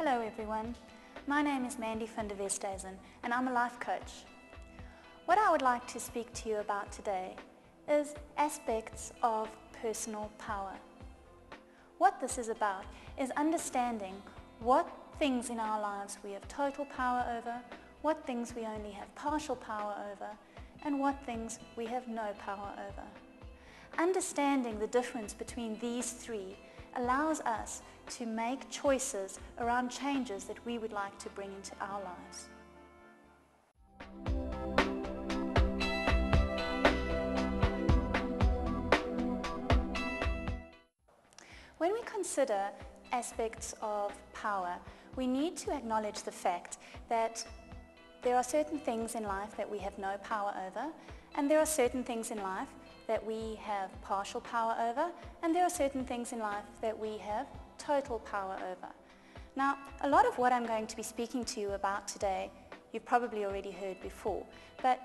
Hello everyone, my name is Mandy van der Westhuizen and I'm a life coach. What I would like to speak to you about today is aspects of personal power. What this is about is understanding what things in our lives we have total power over, what things we only have partial power over, and what things we have no power over. Understanding the difference between these three allows us to make choices around changes that we would like to bring into our lives. When we consider aspects of power, we need to acknowledge the fact that there are certain things in life that we have no power over, and there are certain things in life that we have partial power over, and there are certain things in life that we have total power over. Now, a lot of what I'm going to be speaking to you about today, you've probably already heard before, but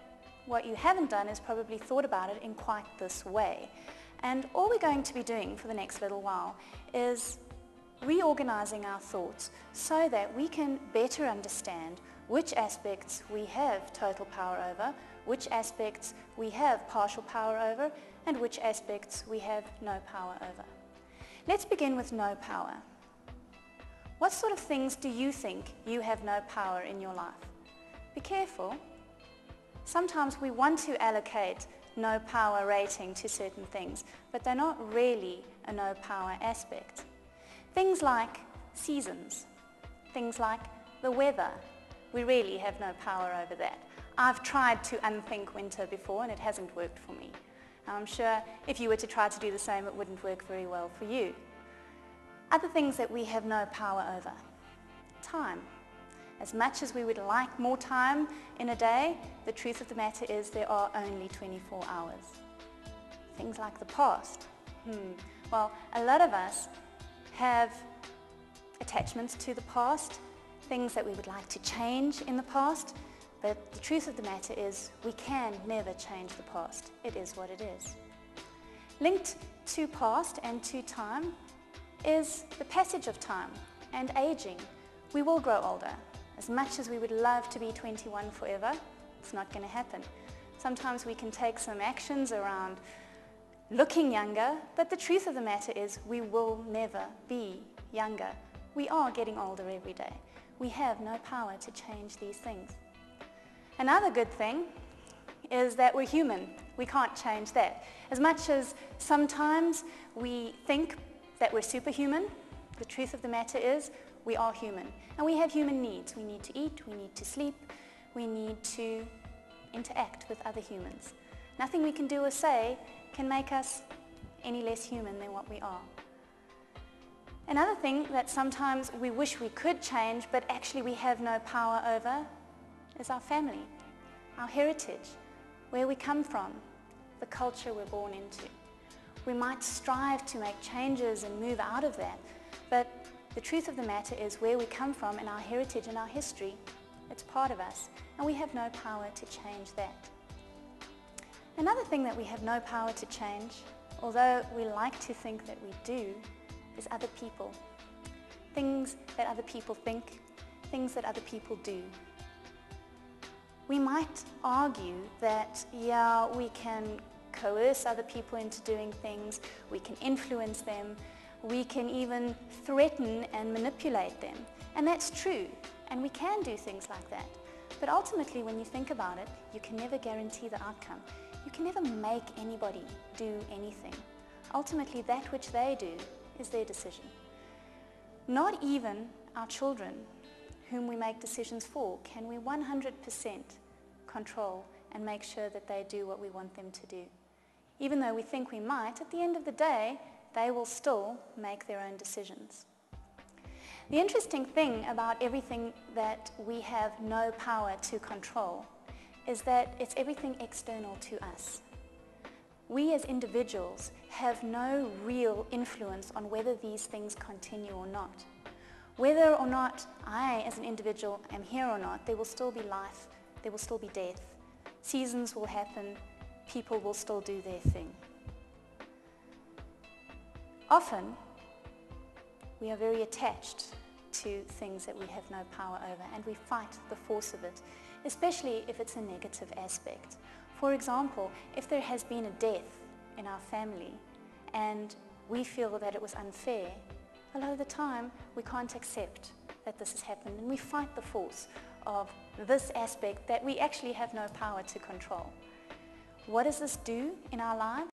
what you haven't done is probably thought about it in quite this way. And all we're going to be doing for the next little while is reorganizing our thoughts so that we can better understand which aspects we have total power over, which aspects we have partial power over, and which aspects we have no power over. Let's begin with no power. What sort of things do you think you have no power in your life? Be careful. Sometimes we want to allocate no power rating to certain things, but they're not really a no power aspect. Things like seasons, things like the weather, we really have no power over that. I've tried to unthink winter before and it hasn't worked for me. I'm sure if you were to try to do the same, it wouldn't work very well for you. Other things that we have no power over. Time. As much as we would like more time in a day, the truth of the matter is there are only 24 hours. Things like the past. Well, a lot of us have attachments to the past, things that we would like to change in the past, but the truth of the matter is we can never change the past. It is what it is. Linked to past and to time is the passage of time and aging. We will grow older. As much as we would love to be 21 forever, it's not going to happen. Sometimes we can take some actions around looking younger, but the truth of the matter is we will never be younger. We are getting older every day. We have no power to change these things. Another good thing is that we're human. We can't change that. As much as sometimes we think that we're superhuman, the truth of the matter is we are human. And we have human needs. We need to eat, we need to sleep, we need to interact with other humans. Nothing we can do or say can make us any less human than what we are. Another thing that sometimes we wish we could change, but actually we have no power over, is our family, our heritage, where we come from, the culture we're born into. We might strive to make changes and move out of that, but the truth of the matter is where we come from and our heritage and our history, it's part of us, and we have no power to change that. Another thing that we have no power to change, although we like to think that we do, is other people. Things that other people think, things that other people do. We might argue that, yeah, we can coerce other people into doing things, we can influence them, we can even threaten and manipulate them. And that's true, and we can do things like that. But ultimately, when you think about it, you can never guarantee the outcome. You can never make anybody do anything. Ultimately, that which they do is their decision. Not even our children, whom we make decisions for, can we 100% control and make sure that they do what we want them to do. Even though we think we might, at the end of the day, they will still make their own decisions. The interesting thing about everything that we have no power to control is that it's everything external to us. We as individuals have no real influence on whether these things continue or not. Whether or not I as an individual am here or not, there will still be life, there will still be death. Seasons will happen, people will still do their thing. Often, we are very attached to things that we have no power over, and we fight the force of it, especially if it's a negative aspect. For example, if there has been a death in our family and we feel that it was unfair, a lot of the time we can't accept that this has happened, and we fight the force of this aspect that we actually have no power to control. What does this do in our lives?